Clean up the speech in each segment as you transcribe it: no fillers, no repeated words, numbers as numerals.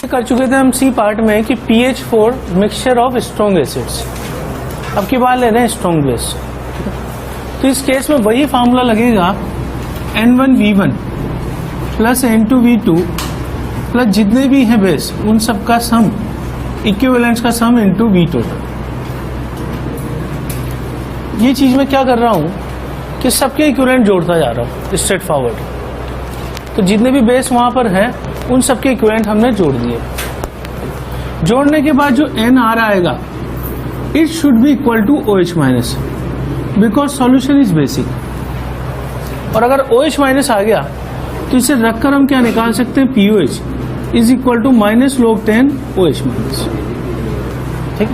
कर चुके थे हम सी पार्ट में कि PH4 mixture of strong acids. अब की बात ले रहे हैं स्ट्रॉन्ग बेस। तो इस केस में वही फार्मूला लगेगा N1V1 प्लस N2V2 प्लस जितने भी हैं बेस उन सब का सम, इक्विवेलेंट्स का सम इनटू V टोटल। ये चीज मैं क्या कर रहा हूं कि सबके इक्विवेलेंट जोड़ता जा रहा हूं स्ट्रेट फॉरवर्ड। तो जितने भी बेस वहां पर हैं उन सबके इक्विवेलेंट हमने जोड़ दिए। जोड़ने के बाद जो NR आएगा it should be equal to OH minus, because solution is basic. और अगर OH माइनस आ गया तो इसे रखकर हम क्या निकाल सकते हैं, POH is equal to minus log 10 OH minus. ठीक।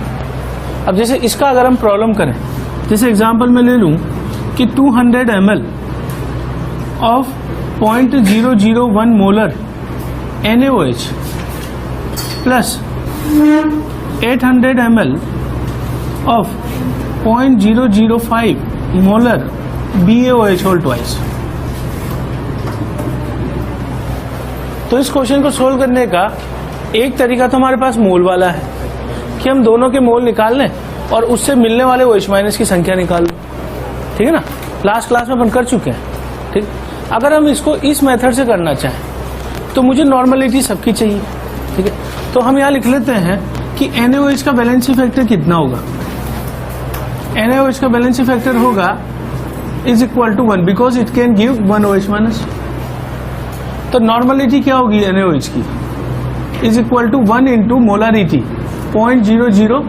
अब जैसे इसका अगर हम प्रॉब्लम करें, जैसे एग्जांपल में ले लूं कि 200 ml of 0.001 molar NaOH plus 800 ml of 0.005 molar BaOH whole twice. तो इस क्वेश्चन को सोल्व करने का एक तरीका तो हमारे पास मोल वाला है कि हम दोनों के मोल निकाल लें और उससे मिलने वाले OH माइनस की संख्या निकाल लें। ठीक है ना, लास्ट क्लास में अपन कर चुके हैं। ठीक। अगर हम इसको इस मेथड से करना चाहें तो मुझे नॉर्मलिटी सबकी चाहिए। ठीक है, तो हम यहां लिख लेते हैं कि NaOH का वैलेंसी फैक्टर कितना होगा। NaOH का वैलेंसी फैक्टर होगा is equal to 1 because it can give 1 OH minus. तो नॉर्मलिटी क्या होगी NaOH की, is equal to 1 into molarity 0.00।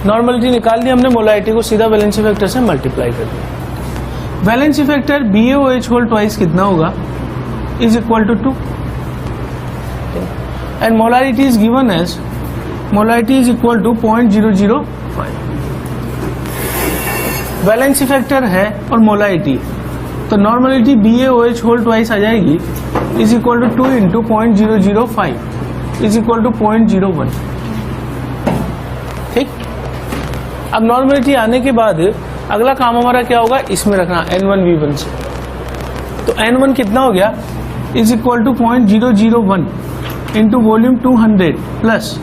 Normality निकाल दी हमने, मोलारिटी को सीधा वैलेंसी फैक्टर से मल्टीप्लाई कर दिया। Valency factor BaOH whole twice कितना होगा, is equal to 2 and molarity is given as, molarity is equal to 0.005। Valency factor है और मोलारिटी, तो नॉर्मलिटी BaOH होल ट्वाइस आ जाएगी is equal to 2 into 0.005 is equal to 0.01। ठीक। अब normality आने के बाद अगला काम हमारा क्या होगा, इसमें रखना N1V1 से। तो N1 कितना हो गया, is equal to 0.001 into volume 200 plus,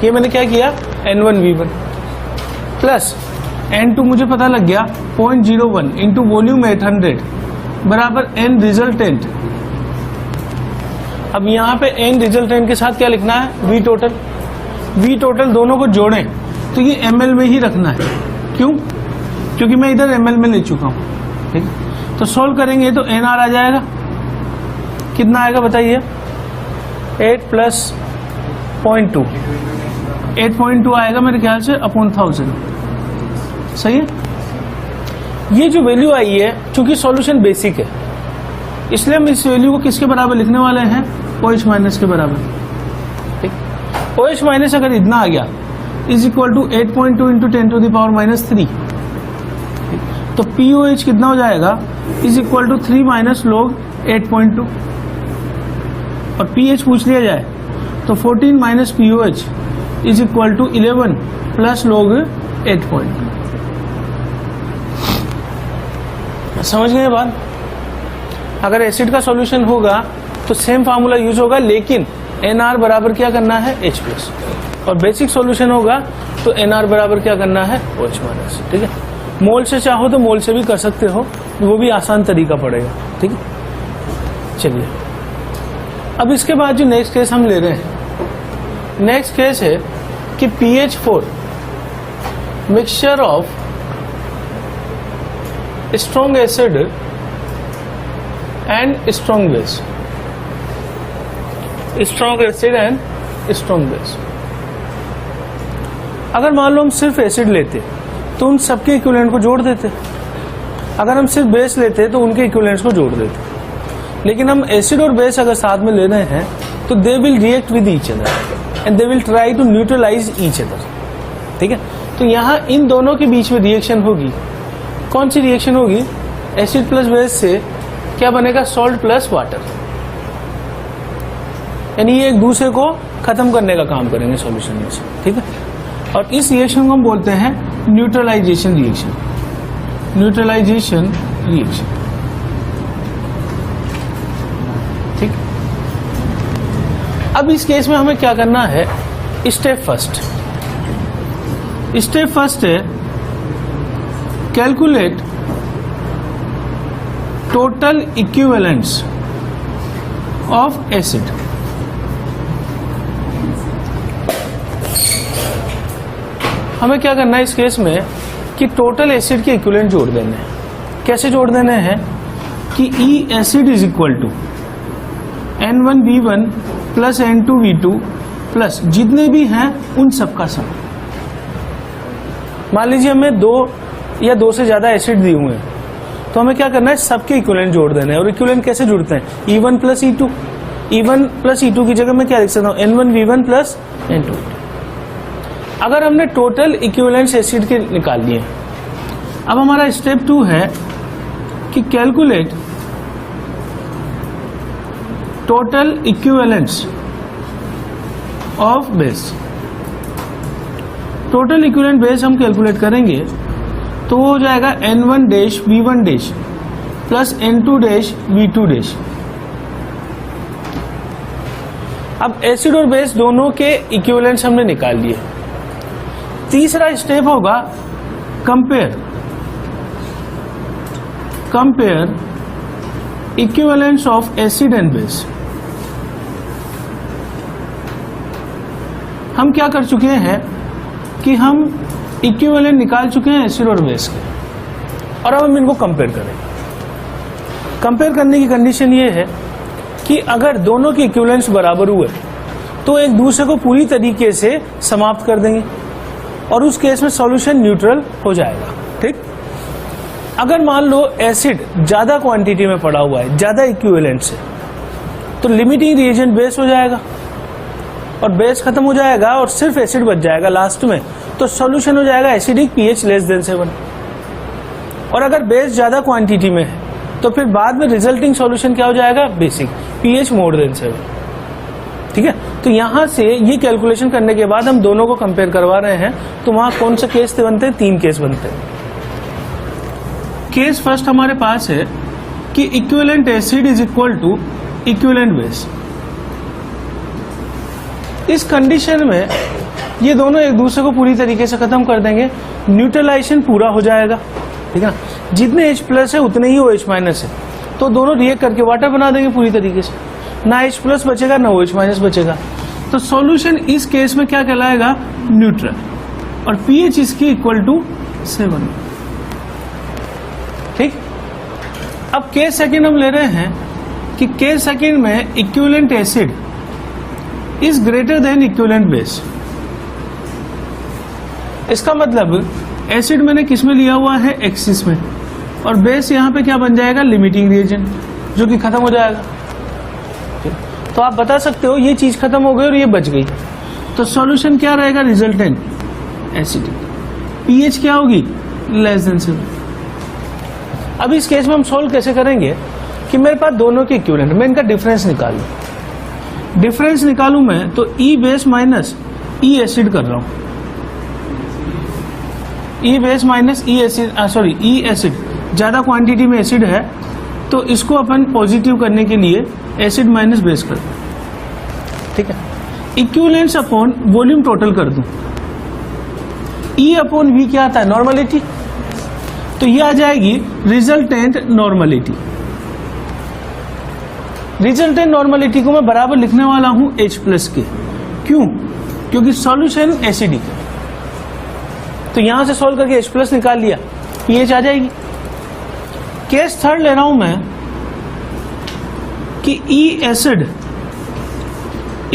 ये मैंने क्या किया N1V1 प्लस N2 मुझे पता लग गया 0.01 इंटू वॉल्यूम 800 बराबर N रिजल्टेंट। अब यहां पे N रिजल्टेंट के साथ क्या लिखना है, V टोटल। V टोटल दोनों को जोड़ें तो ये ml में ही रखना है। क्यों, क्योंकि मैं इधर ml में ले चुका हूं। ठीक। तो सोल्व करेंगे तो NR आ जाएगा, कितना आएगा बताइए, 8 प्लस 0.2, 8.2 आएगा मेरे ख्याल से अपॉन 1000। सही है। ये जो वैल्यू आई है, चूंकि सॉल्यूशन बेसिक है इसलिए हम इस वैल्यू को किसके बराबर लिखने वाले हैं, OH माइनस के बराबर। ठीक। OH माइनस अगर इतना आ गया is equal to 8.2 into 10 to the power -3, तो POH कितना हो जाएगा, is equal to 3 minus log 8.2। और pH पूछ लिया जाए तो 14 minus POH is equal to 11 plus log 8.2। समझ गए बात। अगर एसिड का सॉल्यूशन होगा तो सेम फार्मूला यूज होगा, लेकिन NR बराबर क्या करना है, H प्लस। और बेसिक सॉल्यूशन होगा तो NR बराबर क्या करना है, OH माइनस। ठीक है। मोल से चाहो तो मोल से भी कर सकते हो, वो भी आसान तरीका पड़ेगा। ठीक है। चलिए अब इसके बाद जो नेक्स्ट केस हम ले रहे हैं, नेक्स्ट केस है कि PH4 mixture of strong acid and strong base, strong acid and strong base. अगर मान लो हम सिर्फ एसिड लेते तो उन सबके इक्विवेलेंट को जोड़ देते, अगर हम सिर्फ बेस लेते तो उनके इक्विवेलेंट्स को जोड़ देते। लेकिन हम एसिड और बेस अगर साथ में ले रहे हैं तो they will react with each other and they will try to neutralise each other. ठीक है। तो यहां इन दोनों के बीच में रिएक्शन होगी। कौन सी रिएक्शन होगी, एसिड प्लस बेस से क्या बनेगा, सॉल्ट प्लस वाटर, यानी ये एक दूसरे को खत्म करने का काम करेंगे सॉल्यूशन में से। ठीक है। और इस रिएक्शन को हम बोलते हैं न्यूट्रलाइजेशन रिएक्शन, न्यूट्रलाइजेशन रिएक्शन। ठीक। अब इस केस में हमें क्या करना है, स्टेप फर्स्ट है calculate total equivalents of acid. हमें क्या करना है इस केस में कि टोटल एसिड के इक्विवेलेंट जोड़ देने हैं। कैसे जोड़ देने हैं कि ई acid is equal to N1V1 plus N2V2 plus जितने भी हैं उन सबका सम। मान लीजिए हमें 2 या 2 से ज्यादा एसिड दिए हुए हैं, तो हमें क्या करना है, सबके इक्विवेलेंट जोड़ देना है। और इक्विवेलेंट कैसे जुड़ते हैं, E1 plus E2। E1 plus E2 की जगह मैं क्या लिख सकता हूं, N1V1 प्लस N2V2। अगर हमने टोटल इक्विवेलेंट्स एसिड के निकाल लिए, अब हमारा स्टेप 2 है कि calculate total equivalents of base. Total equivalent base हम कैलकुलेट करेंगे तो वो हो जाएगा N1 dash V1 dash plus N2 dash V2 dash. अब एसिड और बेस दोनों के इक्विवेलेंट्स हमने निकाल लिए। तीसरा स्टेप होगा compare equivalents of acid and base. हम क्या कर चुके हैं कि हम इक्विवेलेंट निकाल चुके हैं एसिड और बेस के, और अब हम इनको कंपेयर करेंगे। कंपेयर करने की कंडीशन ये है कि अगर दोनों के इक्विवेलेंट्स बराबर हुए तो एक दूसरे को पूरी तरीके से समाप्त कर देंगे और उस केस में सॉल्यूशन न्यूट्रल हो जाएगा। ठीक, अगर मान लो एसिड ज्यादा क्वांटिटी में पड़ा हुआ है, ज्यादा इक्विवेलेंट से, तो लिमिटिंग रिएजेंट बेस हो जाएगा और बेस खत्म हो जाएगा और सिर्फ एसिड बच जाएगा लास्ट में, तो सॉल्यूशन हो जाएगा एसिडिक pH लेस देन 7। और अगर बेस ज्यादा क्वांटिटी में है तो फिर बाद में रिजल्टिंग सॉल्यूशन क्या हो जाएगा, बेसिक pH मोर देन 7। ठीक है, तो यहां से ये कैलकुलेशन करने के बाद हम दोनों को कंपेयर करवा रहे हैं, तो वहां कौन से केस बनते हैं, 3 केस बनते हैं। केस फर्स्ट हमारे पास है कि equivalent acid is equal to equivalent base. इस कंडीशन में ये दोनों एक दूसरे को पूरी तरीके से खत्म कर देंगे, न्यूट्रलाइजेशन पूरा हो जाएगा। ठीक है, जितने H प्लस है उतने ही OH माइनस है, तो दोनों रिएक्ट करके वाटर बना देंगे पूरी तरीके से, ना H प्लस बचेगा ना OH माइनस बचेगा। तो सॉल्यूशन इस केस में क्या कहलाएगा, न्यूट्रल, और pH इसकी इक्वल टू 7। ठीक, अब केस सेकंड हम ले रहे हैं कि केस सेकंड में equivalent acid is greater than equivalent base. इसका मतलब एसिड मैंने किस में लिया हुआ है, एक्सिस में, और बेस यहां पे क्या बन जाएगा, लिमिटिंग रिएजेंट, जो कि खत्म हो जाएगा। तो आप बता सकते हो ये चीज खत्म हो गई और ये बच गई, तो सॉल्यूशन क्या रहेगा, रिजल्टेंट एसिडिक। pH क्या होगी, लेस देन 7। अब इस केस में हम सोल्व कैसे करेंगे कि मेरे पास दोनों के इक्विवेलेंट, मैं इनका डिफरेंस निकालूं। डिफरेंस निकालूं मैं तो E base minus E acid कर रहा हूं, E base minus E acid, sorry E acid, ज्यादा क्वांटिटी में एसिड है तो इसको अपन पॉजिटिव करने के लिए एसिड माइनस बेस कर दूं। ठीक है, इक्विवेलेंट्स अपॉन वॉल्यूम टोटल कर दूं। E अपॉन V क्या आता है, नॉर्मलिटी, तो ये आ जाएगी रिजल्टेंट नॉर्मलिटी। रिजल्टेंट नॉर्मलिटी को मैं बराबर लिखने वाला हूं H प्लस के। क्यों, क्योंकि सॉल्यूशन एसिडिक है, तो यहां से सॉल्व करके H प्लस निकाल लिया, pH आ जाएगी। केस थर्ड ले रहा हूं मैं कि E acid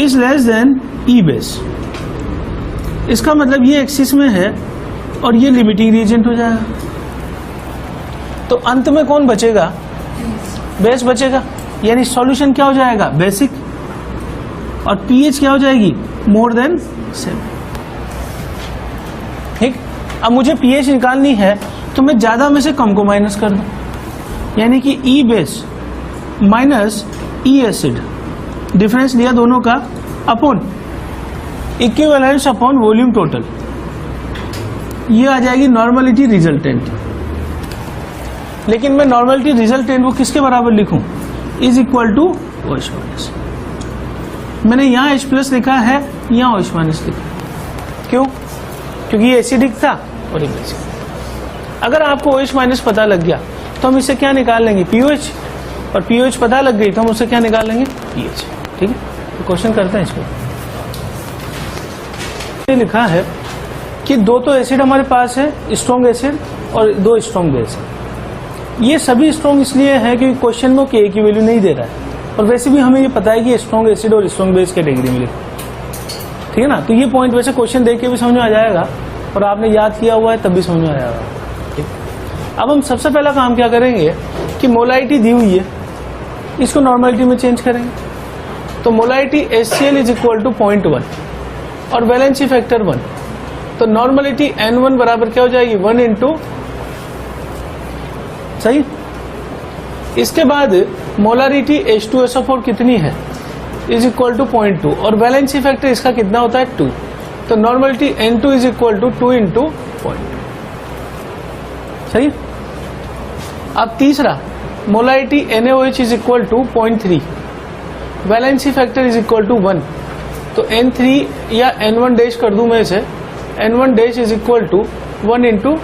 is less then E base. इसका मतलब ये एक्सिस में है और ये लिमिटिंग रिएजेंट हो जाएगा, तो अंत में कौन बचेगा, बेस बचेगा, यानी सॉल्यूशन क्या हो जाएगा, बेसिक, और pH क्या हो जाएगी, मोर देन 7। ठीक, अब मुझे pH निकालनी है तो मैं ज्यादा में से कम को माइनस कर दूं, यानी कि E base minus E acid, difference लिया दोनों का, upon equivalence upon volume total, ये आ जाएगी नॉर्मलिटी रिजल्टेंट। लेकिन मैं नॉर्मलिटी रिजल्टेंट को किसके बराबर लिखूं, is equal to OH minus. मैंने यहाँ H प्लस लिखा है, यहाँ OH माइनस लिखा है। क्यों? क्योंकि ये एसिडिक था और ये बेसिक। अगर आपको OH माइनस पता लग गया तो हम इससे क्या निकाल लेंगे, POH, और POH पता लग गई तो हम उससे क्या निकाल लेंगे, pH। ठीक है, तो क्वेश्चन करते हैं इसको। ये लिखा है कि दो तो एसिड हमारे पास है, स्ट्रॉन्ग एसिड और दो स्ट्रॉन्ग बेस है। ये सभी स्ट्रॉन्ग इसलिए है क्योंकि क्वेश्चन में K की वैल्यू नहीं दे रहा है, और वैसे भी हमें ये पता है कि स्ट्रॉन्ग एसिड और स्ट्रॉन्ग बेस कैटेगरी में लिखो। ठीक है ना, तो ये पॉइंट वैसे क्वेश्चन देख के भी समझ में आ जाएगा और आपने याद किया हुआ है तब भी समझ में आ जाएगा। ठीक, अब हम सबसे पहला काम क्या करेंगे कि मोलारिटी दी हुई है, इसको नॉर्मलिटी में चेंज करेंगे। तो molarity HCl is equal to 0.1 और वैलेंसी फैक्टर 1, तो नॉर्मलिटी N1 बराबर क्या हो जाएगी, 1 इंटू, सही। इसके बाद मोलारिटी H2SO4 कितनी है, इज इक्वल टू 0.2 और वैलेंसी फैक्टर इसका कितना होता है, 2, तो normality N2 is equal to 2 into 0.2, सही। अब तीसरा molarity NaOH is equal to 0.3, valency factor is equal to 1, तो N3 या N1 डैश कर दूं मैं इसे, N1 dash is equal to 1 into,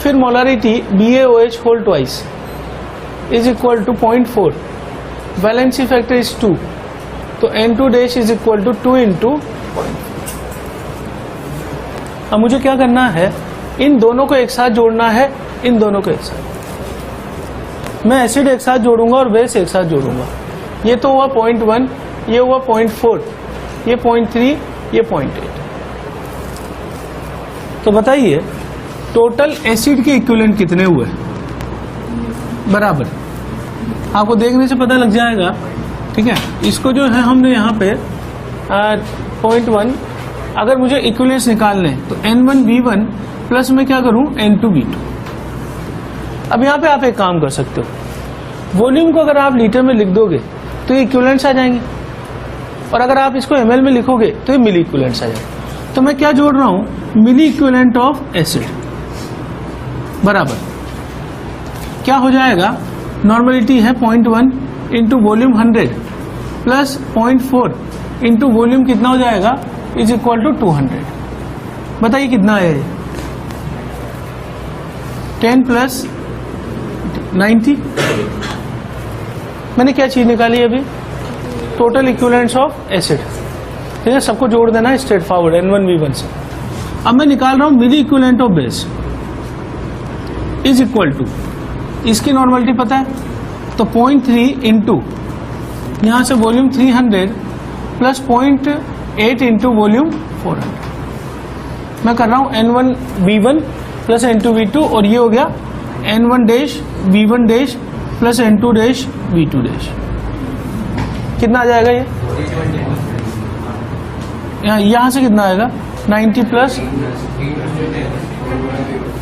फिर molarity BaOH whole twice is equal to 0.4, valency factor is 2, तो N2 dash is equal to 2 into 0.4। अब मुझे क्या करना है, इन दोनों को एक साथ जोड़ना है, इन दोनों को एक साथ। मैं एसिड एक साथ जोड़ूंगा और बेस एक साथ जोड़ूंगा। ये तो हुआ 0.1, ये हुआ 0.4, ये 0.3, ये 0.8। तो बताइए टोटल एसिड के इक्विवेलेंट कितने हुए, बराबर आपको देखने से पता लग जाएगा। ठीक है, इसको जो है हमने यहाँ पे 0.1, अगर मुझे इक्विवेलेंस निकालने तो N1V1 प्लस मैं क्या करूं, N2V2। अब यहाँ पे आप एक काम कर सकते हो, वॉल्यूम को अगर आप लीटर में लिख दोगे तो ये इक्विवेलेंट्स आ जाएंगे, और अगर आप इसको ml में लिखोगे तो ये मिली इक्विवेलेंट्स आ जाएंगे। तो मैं क्या जोड़ रहा हूं, मिली इक्विवेलेंट ऑफ एसिड बराबर क्या हो जाएगा, नॉर्मलिटी है 0.1 into volume 100 plus 0.4 into volume कितना हो जाएगा, इज इक्वल टू 200। बताइए कितना है ये, 10 प्लस 90। मैंने क्या चीज निकाली अभी, टोटल इक्विवेलेंट्स ऑफ एसिड। ठीक है, सबको जोड़ देना है स्ट्रेट फॉरवर्ड N1V1 से। अब मैं निकाल रहा हूं milliequivalent of base is equal to, इसकी नॉर्मलिटी पता है तो 0.3 इंटू यहां से वॉल्यूम 300 प्लस 0.8 इंटू वॉल्यूम 400। मैं कर रहा हूं N1V1 प्लस N2V2 और ये हो गया N1 dash V1 dash plus N2 dash V2 dash. कितना आ जाएगा ये, यहां से कितना आएगा, 90 प्लस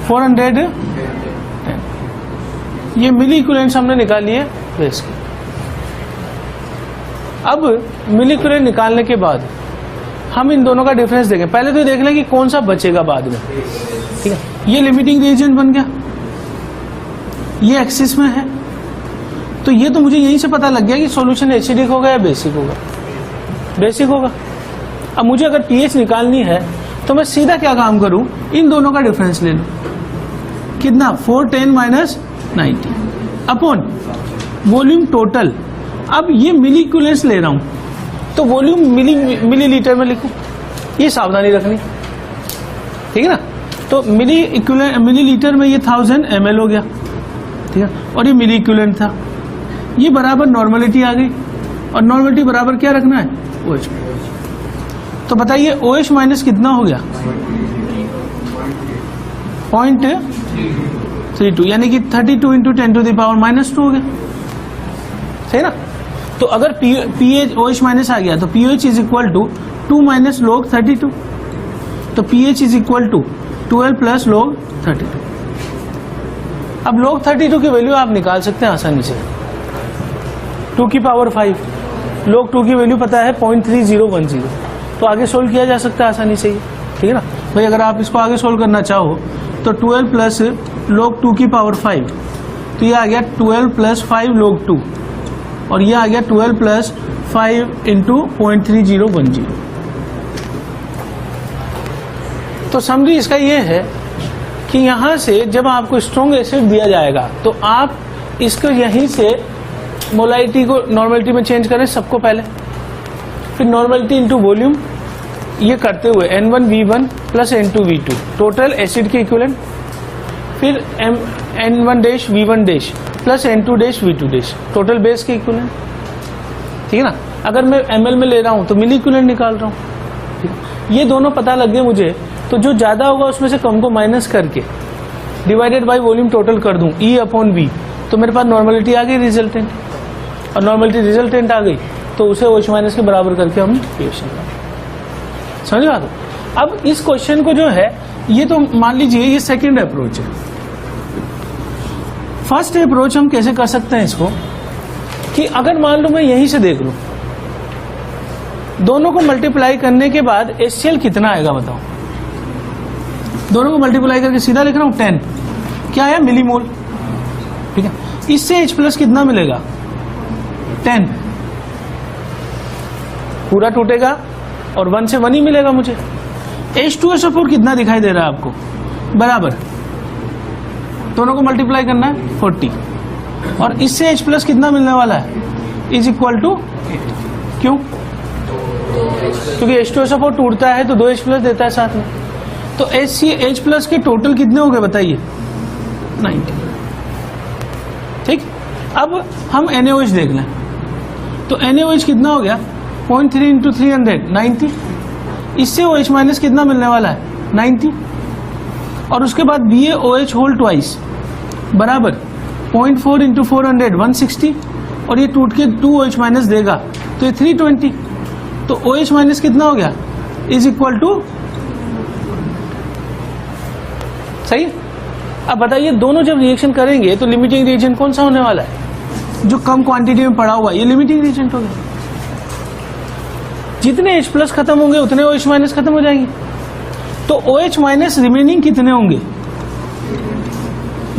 400, ये मिली इक्विवेलेंट्स हमने निकाली है बेस की। अब मिली इक्विवेलेंट निकालने के बाद हम इन दोनों का डिफरेंस देखें। पहले तो देख लें कि कौन सा बचेगा बाद में। ठीक है, ये लिमिटिंग रिएजेंट बन गया, ये एक्सिस में है, तो ये तो मुझे यहीं से पता लग गया कि सॉल्यूशन एसिडिक होगा या बेसिक होगा, बेसिक होगा। अब मुझे अगर पीएच निकालनी है तो मैं सीधा क्या काम करूं, इन दोनों का डिफरेंस ले लूं, कितना 410 माइनस 90 अपॉन वॉल्यूम टोटल। अब ये मिली इक्विवेलेंट्स ले रहा हूं तो वॉल्यूम मिलीलीटर में लिखूं, ये सावधानी रखनी। ठीक है ना, तो मिलीलीटर में ये 1000 ml हो गया। ठीक है, और ये मिली इक्विवेलेंट था, ये बराबर नॉर्मलिटी आ गई, और नॉर्मलिटी बराबर क्या रखना है, OH। तो बताइए OH माइनस कितना हो गया, 0.32, यानी कि 32 इंटू 10 टू द पावर -2 हो गया। सही ना, तो अगर pH OH माइनस आ गया तो pH is equal to 2 minus log 32, तो pH is equal to 12 plus log 32। अब log 32 की वैल्यू आप निकाल सकते हैं आसानी से, 2 की पावर 5, log 2 की वैल्यू पता है 0.3010, तो आगे सोल्व किया जा सकता है आसानी से ही। ठीक है ना भाई, अगर आप इसको आगे सोल्व करना चाहो तो 12 प्लस log 2 की पावर 5, तो ये आ गया 12 प्लस 5 log 2, और ये आ गया 12 प्लस 5 इंटू 0.3010। तो समरी इसका ये है कि यहां से जब आपको स्ट्रॉन्ग एसिड दिया जाएगा तो आप इसको यहीं से मोलारिटी को नॉर्मलिटी में चेंज करें सबको पहले, फिर नॉर्मलिटी इंटू वॉल्यूम ये करते हुए N1V1 plus N2V2 total acid के इक्विवेलेंट, फिर N1 dash V1 dash plus N2 dash V2 dash total base के इक्विवेलेंट। ठीक है ना। अगर मैं ml में ले रहा हूं तो मिली इक्विवेलेंट निकाल रहा हूं। ठीक है? ये दोनों पता लग गए मुझे, तो जो ज्यादा होगा उसमें से कम को माइनस करके डिवाइडेड बाय वॉल्यूम टोटल कर दूं E/V, तो मेरे पास नॉर्मलिटी आ गई रिजल्टेंट, और नॉर्मलिटी रिजल्टेंट आ गई तो उसे OH माइनस के बराबर करके हम रिएक्शन करें। समझ बात। अब इस क्वेश्चन को जो है ये तो मान लीजिए ये सेकंड अप्रोच है। फर्स्ट अप्रोच हम कैसे कर सकते हैं इसको, कि अगर मान लो मैं यहीं से देख लूं, दोनों को मल्टीप्लाई करने के बाद HCl कितना आएगा बताओ। दोनों को मल्टीप्लाई करके सीधा लिख रहा हूं 10, क्या आया मिलीमोल। ठीक है, इससे H प्लस कितना मिलेगा 10, पूरा टूटेगा और 1 से 1 ही मिलेगा मुझे। H2SO4 कितना दिखाई दे रहा है आपको, बराबर दोनों को मल्टीप्लाई करना है 40, और इससे H प्लस कितना मिलने वाला है इज इक्वल टू 8। क्यों? क्योंकि H2SO4 टूटता है तो 2 H प्लस देता है साथ में, तो H प्लस के टोटल कितने हो गए बताइए 90। ठीक, अब हम NaOH देख लें, तो NaOH कितना हो गया 0.3 इंटू 300 90, इससे OH माइनस कितना मिलने वाला है 90, और उसके बाद BaOH होल ट्वाइस बराबर 0.4 इंटू 400 160, और ये टूट के 2 OH माइनस देगा तो ये 320, तो OH माइनस कितना हो गया इज इक्वल टू, सही। अब बताइए दोनों जब रिएक्शन करेंगे तो लिमिटिंग रिएजेंट कौन सा होने वाला है, जो कम क्वांटिटी में पड़ा हुआ है, ये लिमिटिंग रिएजेंट हो गया। जितने H प्लस खत्म होंगे उतने OH माइनस खत्म हो जाएंगे, तो OH माइनस रिमेनिंग कितने होंगे,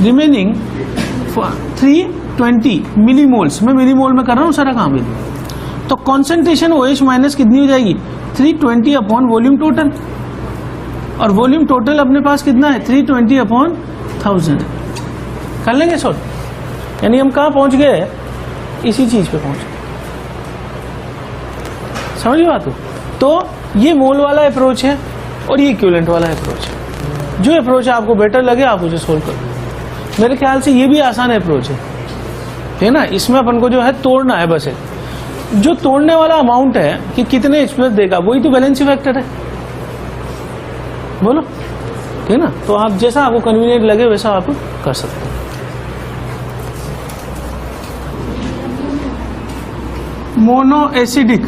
रिमेनिंग 320 मिलीमोल्स। मैं मिलीमोल में कर रहा हूं सारा काम, तो कॉन्सेंट्रेशन OH माइनस कितनी हो जाएगी 320 अपॉन वॉल्यूम टोटल, और वॉल्यूम टोटल अपने पास कितना है 320 अपॉन 1000। कर लेंगे सॉल्व, यानी हम कहां पहुंच गए, इसी चीज पे पहुंच गए। समझ बात हो। तो ये मोल वाला अप्रोच है और ये इक्विवेलेंट वाला अप्रोच है। जो अप्रोच आपको बेटर लगे आप उसे सोल्व करो। मेरे ख्याल से ये भी आसान अप्रोच है ना। इसमें अपन को जो है तोड़ना है बस है, जो तोड़ने वाला अमाउंट है कि कितने H प्लस देगा वही तो वैलेंसी फैक्टर है, बोलो ठीक ना। तो आप जैसा आपको कन्वीनियंट लगे वैसा आप कर सकते हैं। Mono acidic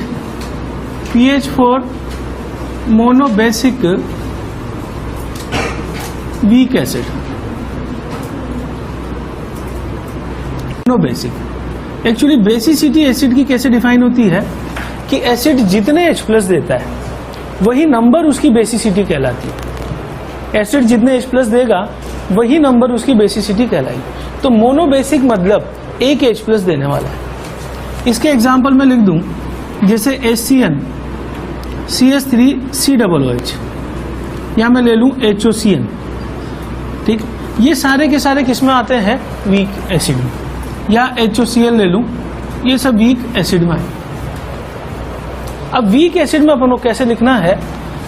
pH4 mono basic weak acid, mono basic. Actually basicity acid की कैसे डिफाइन होती है कि एसिड जितने H प्लस देता है वही नंबर उसकी बेसिसिटी कहलाती है। एसिड जितने H प्लस देगा वही नंबर उसकी बेसिसिटी कहलाएगी। तो मोनो बेसिक मतलब एक H प्लस देने वाला है। इसके एग्जाम्पल में लिख दूं, जैसे HCN CH3COOH, या मैं ले लूं HOCN। ठीक, ये सारे के सारे किसमें आते हैं वीक एसिड में, या HOCl ले लूं, ये सब वीक एसिड में है। अब वीक एसिड में अपन को कैसे लिखना है,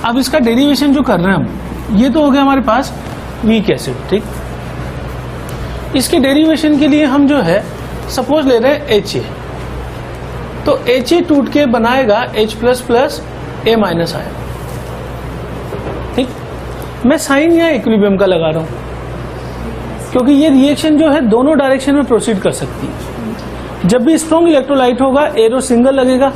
अब इसका डेरिवेशन जो कर रहे हैं हम, ये तो हो गया हमारे पास वीक एसिड। ठीक, इसके डेरिवेशन के लिए हम जो है सपोज ले रहे हैं HA, तो HA टूट के बनाएगा H plus plus A minus आएगा। ठीक, मैं साइन या इक्विलिब्रियम का लगा रहा हूं क्योंकि ये रिएक्शन जो है दोनों डायरेक्शन में प्रोसीड कर सकती है। जब भी स्ट्रॉन्ग इलेक्ट्रोलाइट होगा एरो सिंगल लगेगा,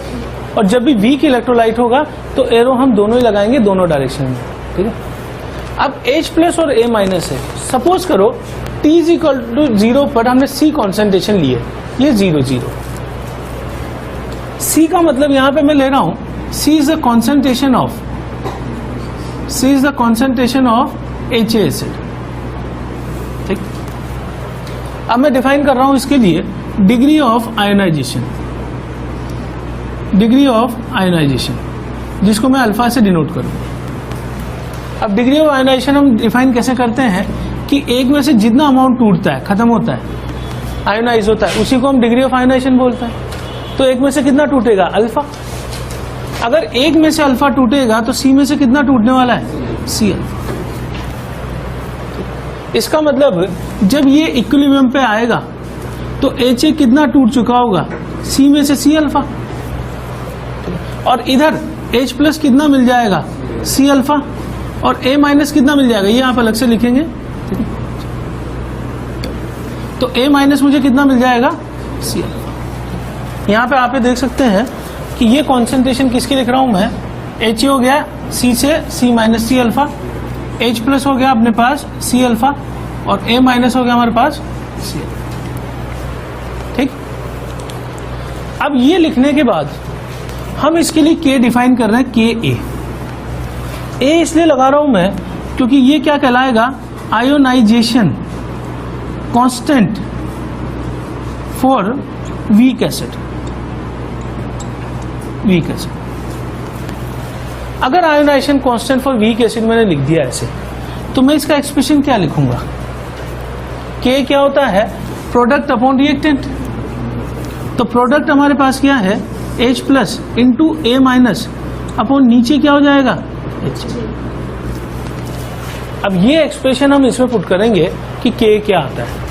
और जब भी वीक इलेक्ट्रोलाइट होगा तो एरो हम दोनों ही लगाएंगे दोनों डायरेक्शन में। ठीक है, अब H प्लस और A माइनस है। सपोज करो T इज इक्वल टू 0 पर हमने C कॉन्सेंट्रेशन लिए, ये 0 0। C का मतलब यहां पे मैं ले रहा हूं C is the concentration of HA acid. ठीक, अब मैं डिफाइन कर रहा हूं इसके लिए degree of ionisation. Degree of ionisation, जिसको मैं अल्फा से डिनोट करूँ। अब डिग्री ऑफ आयोनाइजेशन हम डिफाइन कैसे करते हैं कि एक में से जितना अमाउंट टूटता है, खत्म होता है, आयोनाइज होता है, उसी को हम डिग्री ऑफ आयोनाइजेशन बोलते हैं। तो एक में से कितना टूटेगा? अल्फा। अगर एक में से अल्फा टूटेगा तो सी में से कितना टूटने वाला है? C alpha. इसका मतलब जब ये इक्विलिब्रियम पे आएगा तो एच ए कितना टूट चुका होगा? सी में से सी अल्फा। और इधर एच प्लस कितना मिल जाएगा? C alpha. और ए माइनस कितना मिल जाएगा? ये आप अलग से लिखेंगे। तो ए माइनस मुझे कितना मिल जाएगा? C alpha. यहां पे आप देख सकते हैं कि ये कॉन्सेंट्रेशन किसकी लिख रहा हूं मैं? एच ए हो गया सी से C minus C alpha, H plus हो गया अपने पास सी अल्फा, और ए माइनस हो गया हमारे पास सी अल्फा। ठीक। अब ये लिखने के बाद हम इसके लिए के डिफाइन कर रहे हैं, के ए इसलिए लगा रहा हूं मैं क्योंकि ये क्या कहलाएगा? Ionization constant for weak acid. Weak acid, अगर ionization constant for weak acid मैंने लिख दिया ऐसे, तो मैं इसका एक्सप्रेशन क्या लिखूंगा? के क्या होता है? Product upon reactant. तो प्रोडक्ट हमारे पास क्या है? H प्लस इंटू ए माइनस अपॉन नीचे क्या हो जाएगा? H। अब ये एक्सप्रेशन हम इसमें पुट करेंगे कि के क्या आता है।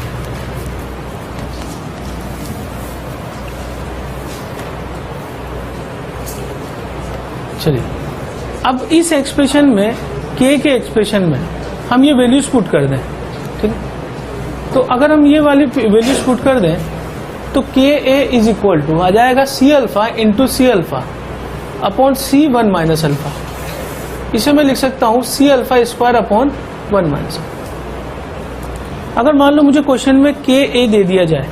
चलिए, अब इस एक्सप्रेशन में, के एक्सप्रेशन में हम ये वैल्यूज पुट कर दें। ठीक है, तो अगर हम ये वाली वैल्यूज पुट कर दें तो K A is equal to आ जाएगा C alpha into C alpha upon C one minus alpha. इसे मैं लिख सकता हूं C alpha square upon one minus. अगर मान लो मुझे क्वेश्चन में के ए दे दिया जाए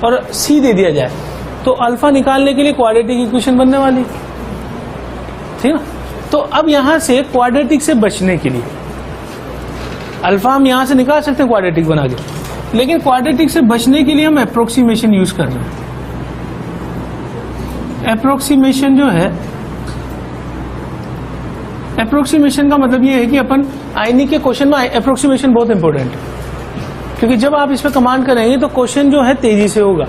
और सी दे दिया जाए, तो अल्फा निकालने के लिए क्वाड्रेटिक इक्वेशन बनने वाली, ठीक ना? तो अब यहां से क्वाड्रेटिक से बचने के लिए अल्फा हम यहां से निकाल सकते हैं क्वाड्रेटिक बना के, लेकिन क्वाड्रेटिक से बचने के लिए हम अप्रोक्सीमेशन यूज कर रहे हैं। अप्रोक्सीमेशन जो है, अप्रोक्सीमेशन का मतलब ये है कि अपन आईनी के क्वेश्चन में अप्रोक्सीमेशन बहुत इंपॉर्टेंट है, क्योंकि जब आप इस पर कमांड करेंगे तो क्वेश्चन जो है तेजी से होगा,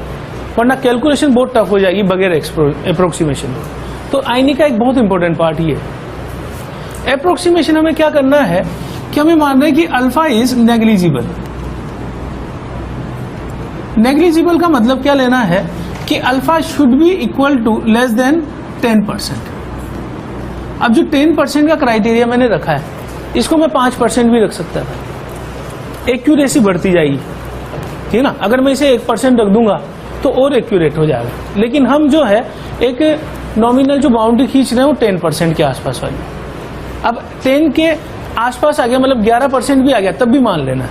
वरना कैलकुलेशन बहुत टफ हो जाएगी बगैर अप्रोक्सीमेशन। तो आईनी का एक बहुत इंपॉर्टेंट पार्ट ये है। अप्रोक्सीमेशन हमें क्या करना है कि हमें मान रहे हैं कि अल्फा इज नेग्लिजिबल। नेग्लिजिबल का मतलब क्या लेना है कि alpha should be equal to less than 10%। अब जो 10% का क्राइटेरिया मैंने रखा है, इसको मैं 5% भी रख सकता था। एक्यूरेसी बढ़ती जाएगी, ठीक है ना? अगर मैं इसे 1% रख दूंगा तो और एक्यूरेट हो जाएगा, लेकिन हम जो है एक नॉमिनल जो बाउंड्री खींच रहे हैं वो 10% के आसपास वाली। अब 10 के आसपास आ गया, मतलब 11% भी आ गया, तब भी मान लेना है।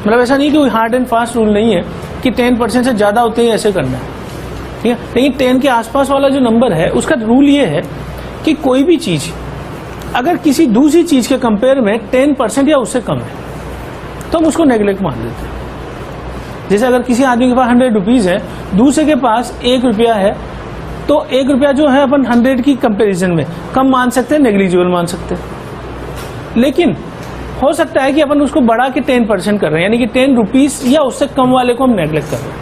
मतलब ऐसा नहीं कि कोई हार्ड एंड फास्ट रूल नहीं है कि 10% से ज्यादा होते ही ऐसे करना है, ठीक है? लेकिन 10 के आसपास वाला जो नंबर है उसका रूल ये है कि कोई भी चीज अगर किसी दूसरी चीज के कंपेयर में 10% या उससे कम है तो हम उसको नेग्लेक्ट मान लेते हैं। जैसे अगर किसी आदमी के पास 100 रुपीज है, दूसरे के पास 1 रुपया है, तो 1 रुपया जो है अपन 100 की कंपैरिजन में कम मान सकते हैं, नेग्लिजिबल मान सकते हैं। लेकिन हो सकता है कि अपन उसको बढ़ा के 10% कर रहे हैं, यानी कि 10 रुपीज या उससे कम वाले को हम नेग्लेक्ट कर रहे हैं।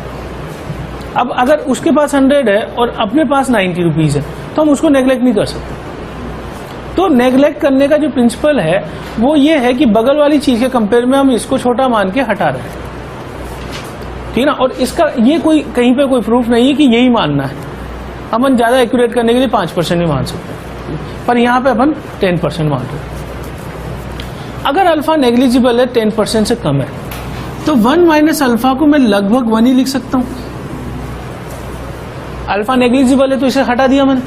अब अगर उसके पास 100 है और अपने पास 90 रुपीज है तो हम उसको नेग्लेक्ट नहीं कर सकते। तो नेग्लेक्ट करने का जो प्रिंसिपल है वो ये है कि बगल वाली चीज के कंपेयर में हम इसको छोटा मान के हटा रहे हैं, ठीक है ना? और इसका ये कोई कहीं पे कोई प्रूफ नहीं है कि यही मानना है। अपन ज्यादा एक्यूरेट करने के लिए 5% भी मान सकते हैं, पर यहां पे अपन 10% मान रहे हैं। अगर अल्फा नेग्लिजिबल है, 10% से कम है, तो 1 माइनस अल्फा को मैं लगभग 1 ही लिख सकता हूं। अल्फा नेग्लिजिबल है तो इसे हटा दिया मैंने।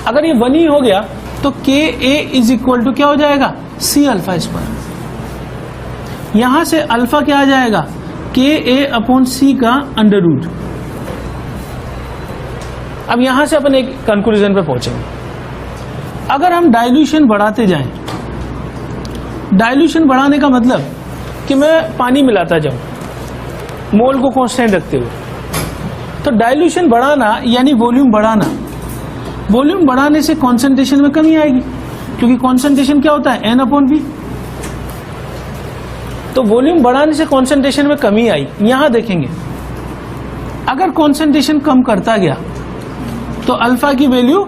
अगर ये 1 ही हो गया तो K A is equal to क्या हो जाएगा? C alpha square. यहां से अल्फा क्या आ जाएगा? के ए अपॉन सी का अंडर रूट। अब यहां से अपन एक कंक्लूजन पे पहुंचेंगे। अगर हम डाइल्यूशन बढ़ाते जाएं, डाइल्यूशन बढ़ाने का मतलब कि मैं पानी मिलाता जाऊं मोल को कांस्टेंट रखते हुए, तो डाइल्यूशन बढ़ाना यानी वॉल्यूम बढ़ाना, वॉल्यूम बढ़ाने से कॉन्सेंट्रेशन में कमी आएगी, क्योंकि कॉन्सेंट्रेशन क्या होता है N/V। तो वॉल्यूम बढ़ाने से कॉन्सेंट्रेशन में कमी आई। यहां देखेंगे अगर कॉन्सेंट्रेशन कम करता गया तो अल्फा की वैल्यू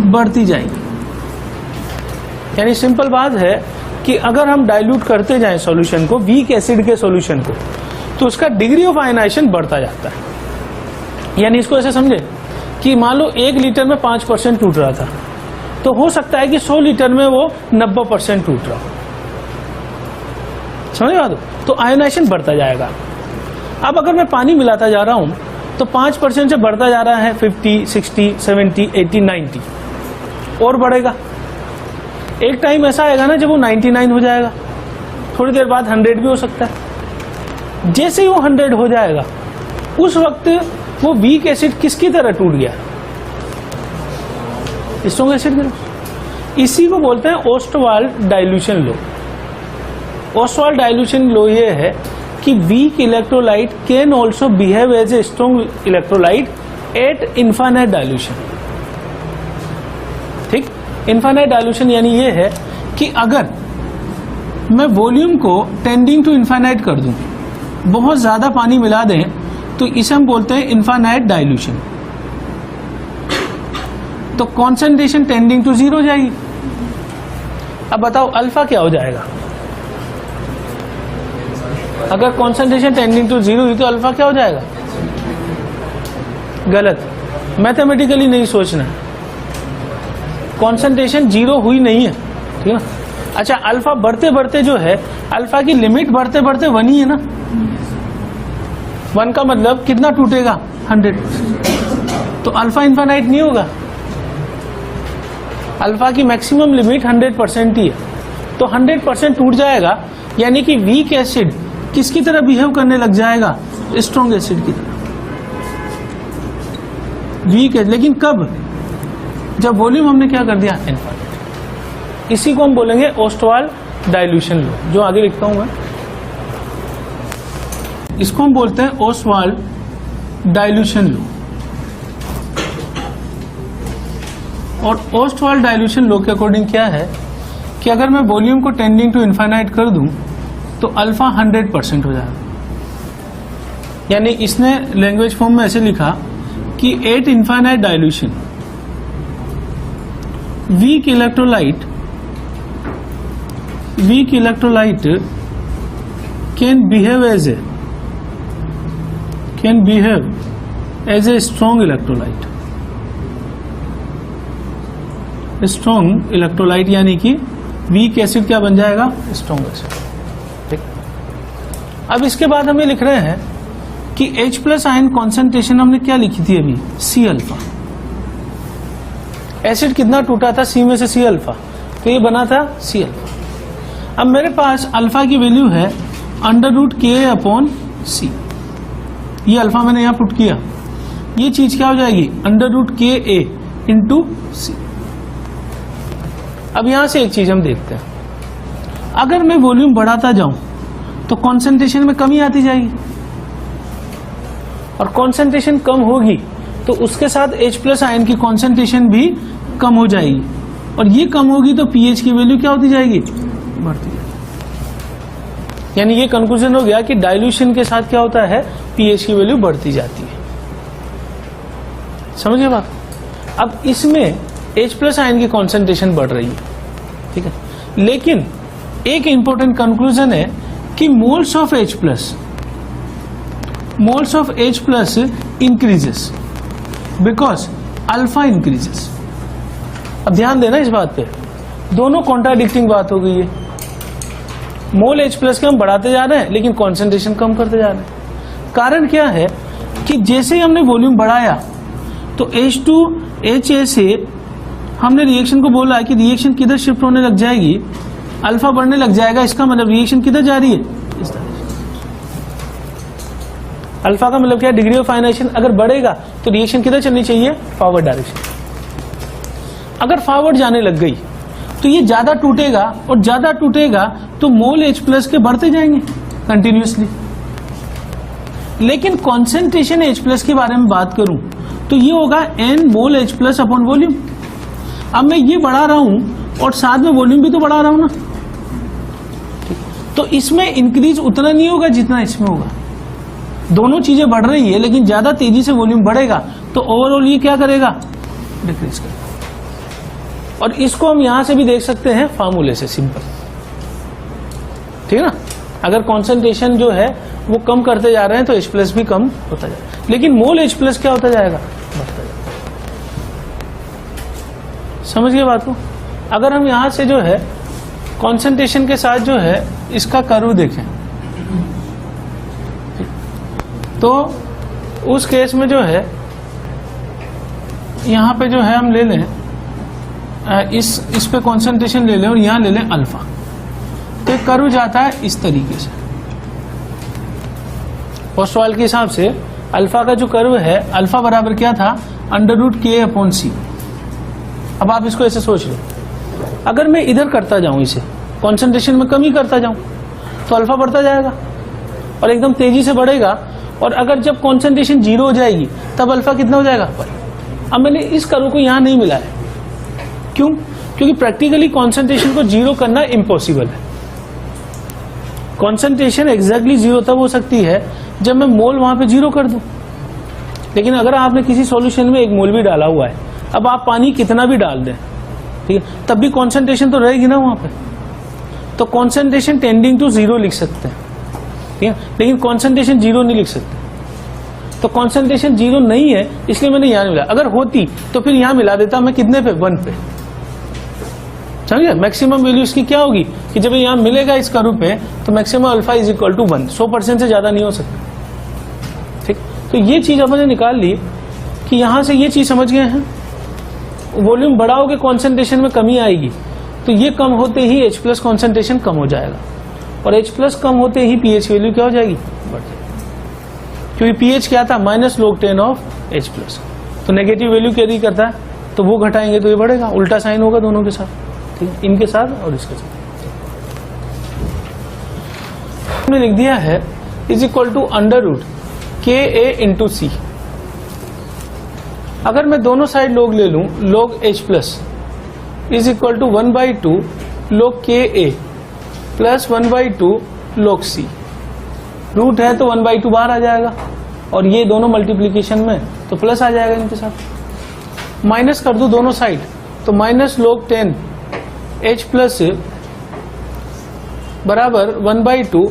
बढ़ती जाएगी। यानी सिंपल बात है कि अगर हम डाइल्यूट करते जाएं सॉल्यूशन को, वीक एसिड के सॉल्यूशन को, तो उसका डिग्री ऑफ आयनाइजेशन बढ़ता जाता है। यानी इसको ऐसे समझे कि मान लो 1 लीटर में 5% टूट रहा था, तो हो सकता है कि 100 लीटर में वो 90% टूट रहा हो। समझ बात? तो आयनाइजेशन बढ़ता जाएगा। अब अगर मैं पानी मिलाता जा रहा हूं तो 5% से बढ़ता जा रहा है 50, 60, 70, 80, 90 और बढ़ेगा। एक टाइम ऐसा आएगा ना जब वो 99 हो जाएगा, थोड़ी देर बाद 100 भी हो सकता है। जैसे ही वो 100 हो जाएगा उस वक्त वो वीक एसिड किसकी तरह टूट गया? स्ट्रॉन्ग एसिड की तरह। इसी को बोलते हैं Ostwald dilution law. Ostwald dilution law ये है कि weak electrolyte can also behave as a strong electrolyte at infinite dilution. ठीक, इनफाइनाइट डाइल्यूशन यानी ये है कि अगर मैं वॉल्यूम को टेंडिंग टू इनफाइनाइट कर दूं, बहुत ज्यादा पानी मिला दें, तो इसे हम बोलते हैं इनफाइनाइट डाइल्यूशन। तो कॉन्सेंट्रेशन टेंडिंग टू 0 हो जाएगी। अब बताओ अल्फा क्या हो जाएगा? अगर कॉन्सेंट्रेशन टेंडिंग टू 0 हुई तो अल्फा क्या हो जाएगा? गलत, मैथमेटिकली नहीं सोचना। कॉन्सेंट्रेशन 0 हुई नहीं है, ठीक है ना। अच्छा, अल्फा बढ़ते बढ़ते जो है, अल्फा की लिमिट बढ़ते बढ़ते 1 ही है ना। 1 का मतलब कितना टूटेगा? 100। तो अल्फा इनफाइनाइट नहीं होगा। अल्फा की मैक्सिमम लिमिट 100% ही है, तो 100% टूट जाएगा। यानी कि वीक एसिड किसकी तरह बिहेव करने लग जाएगा? स्ट्रॉन्ग एसिड की तरह। वीक है, लेकिन कब? जब वॉल्यूम हमने क्या कर दिया? इनफाइनाइट। इसी को हम बोलेंगे ओस्टवाल्ड डाइल्यूशन लॉ, जो आगे लिखता हूं मैं। इसको हम बोलते हैं ओस्टवाल्ड डाइल्यूशन लॉ। और ओस्टवाल्ड डाइल्यूशन लॉ के अकॉर्डिंग क्या है कि अगर मैं वॉल्यूम को टेंडिंग टू इनफाइनाइट कर दूं तो अल्फा 100% हो जाएगा। यानी इसने लैंग्वेज फॉर्म में ऐसे लिखा कि at infinite dilution weak electrolyte can behave as a strong electrolyte. Strong electrolyte यानी कि वीक एसिड क्या बन जाएगा? Strong acid. ठीक, अब इसके बाद हमें लिख रहे हैं कि H+ आयन कॉन्सेंट्रेशन हमने क्या लिखी थी अभी? C alpha. एसिड कितना टूटा था? C में से C अल्फा, तो ये बना था C अल्फा। अब मेरे पास अल्फा की वैल्यू है √Ka/C। ये अल्फा मैंने यहां पुट किया, ये चीज क्या हो जाएगी? √Ka/C। अब यहां से एक चीज हम देखते हैं, अगर मैं वॉल्यूम बढ़ाता जाऊं तो कॉन्सेंट्रेशन में कमी आती जाएगी, और कॉन्सेंट्रेशन कम होगी तो उसके साथ H+ आयन की कॉन्सेंट्रेशन भी कम हो जाएगी, और ये कम होगी तो pH की वैल्यू क्या होती जाएगी? बढ़ती जाएगी। यानी ये कंक्लूजन हो गया कि डाइल्यूशन के साथ क्या होता है? pH की वैल्यू बढ़ती जाती है। समझिए बात? अब इसमें H+ आयन की कॉन्सेंट्रेशन बढ़ रही है, ठीक है, लेकिन एक इंपॉर्टेंट कंक्लूजन है कि moles of H+ increases because alpha increases. अब ध्यान देना इस बात पे, दोनों कॉन्ट्राडिक्टिंग बात हो गई है। मोल H+ के हम बढ़ाते जा रहे हैं लेकिन कॉन्सेंट्रेशन कम करते जा रहे हैं। कारण क्या है कि जैसे ही हमने वॉल्यूम बढ़ाया तो H2HA से हमने रिएक्शन को बोला है कि रिएक्शन किधर शिफ्ट होने लग जाएगी? अल्फा बढ़ने लग जाएगा। इसका मतलब रिएक्शन किधर जा रही है? इस तरह। अल्फा का मतलब क्या? डिग्री ऑफ आयनाइजेशन अगर बढ़ेगा तो रिएक्शन किधर चलनी चाहिए? Forward direction. अगर फॉरवर्ड जाने लग गई तो ये ज्यादा टूटेगा, और ज्यादा टूटेगा तो मोल H+ के बढ़ते जाएंगे कंटिन्यूअसली। लेकिन कॉन्सेंट्रेशन H प्लस के बारे में बात करूं तो ये होगा n मोल H प्लस अपॉन वॉल्यूम। अब मैं ये बढ़ा रहा हूं और साथ में वॉल्यूम भी तो बढ़ा रहा हूं ना, तो इसमें इंक्रीज उतना नहीं होगा जितना इसमें होगा। दोनों चीजें बढ़ रही है लेकिन ज्यादा तेजी से वॉल्यूम बढ़ेगा तो ओवरऑल ये क्या करेगा, डिक्रीज करेगा। और इसको हम यहां से भी देख सकते हैं फार्मूले से, सिंपल, ठीक है ना। अगर कॉन्सेंट्रेशन जो है वो कम करते जा रहे हैं तो H प्लस भी कम होता जाएगा, लेकिन मोल H प्लस क्या होता जाएगा, बढ़ता जाएगा। समझ गए बात को। अगर हम यहां से जो है कॉन्सेंट्रेशन के साथ जो है इसका कर्व देखें तो उस केस में जो है यहां पे जो है हम ले लें इस पे कॉन्सेंट्रेशन ले लें और यहां ले लें अल्फा, तो एक कर्व जाता है इस तरीके से। ओस्टवाल के हिसाब से अल्फा का जो कर्व है, अल्फा बराबर क्या था, √k/c। अब आप इसको ऐसे सोच लो, अगर मैं इधर करता जाऊं, इसे कॉन्सेंट्रेशन में कमी करता जाऊं तो अल्फा बढ़ता जाएगा और एकदम तेजी से बढ़ेगा, और अगर जब कॉन्सेंट्रेशन 0 हो जाएगी तब अल्फा कितना हो जाएगा, पर। अब मैंने इस कर्व को यहां नहीं मिला है, क्यों, क्योंकि प्रैक्टिकली कॉन्सेंट्रेशन को 0 करना इम्पॉसिबल है। कॉन्सेंट्रेशन एग्जैक्टली 0 तब हो सकती है जब मैं मोल वहां पे 0 कर दूं, लेकिन अगर आपने किसी सॉल्यूशन में 1 मोल भी डाला हुआ है, अब आप पानी कितना भी डाल दें, ठीक है, तब भी कॉन्सेंट्रेशन तो रहेगी ना वहां पे। तो कॉन्सेंट्रेशन टेंडिंग टू 0 लिख सकते हैं, ठीक है, लेकिन कॉन्सेंट्रेशन 0 नहीं लिख सकते। तो कॉन्सेंट्रेशन 0 नहीं है इसलिए मैंने यहां मिला, अगर होती तो फिर यहां मिला देता मैं, कितने पे, 1 पे। समझिए मैक्सिमम वैल्यू इसकी क्या होगी कि जब यहां मिलेगा इस कर्व पे तो maximum alpha is equal to 1, 100% से ज्यादा नहीं हो सकता, ठीक। तो ये चीज अपने निकाल ली कि यहां से ये चीज समझ गए हैं, वॉल्यूम बढ़ाओगे कॉन्सेंट्रेशन में कमी आएगी, तो ये कम होते ही H प्लस कॉन्सेंट्रेशन कम हो जाएगा, और H प्लस कम होते ही pH वैल्यू क्या हो जाएगी, बढ़ जाएगी। क्योंकि pH क्या था, -log10 ऑफ H प्लस, तो नेगेटिव वैल्यू कैरी करता है, तो वो घटाएंगे तो ये बढ़ेगा, उल्टा साइन होगा दोनों के साथ, ठीक है, इनके साथ और इसके साथ। हमने लिख दिया है इज इक्वल टू √KA/C। अगर मैं दोनों साइड log ले लूं, log H plus is equal to 1/2 log KA plus 1/2 log C। Root है तो 1/2 बाहर आ जाएगा, और ये दोनों मल्टीप्लीकेशन में तो प्लस आ जाएगा इनके साथ। माइनस कर दूं दोनों साइड तो -log10 H प्लस बराबर 1/2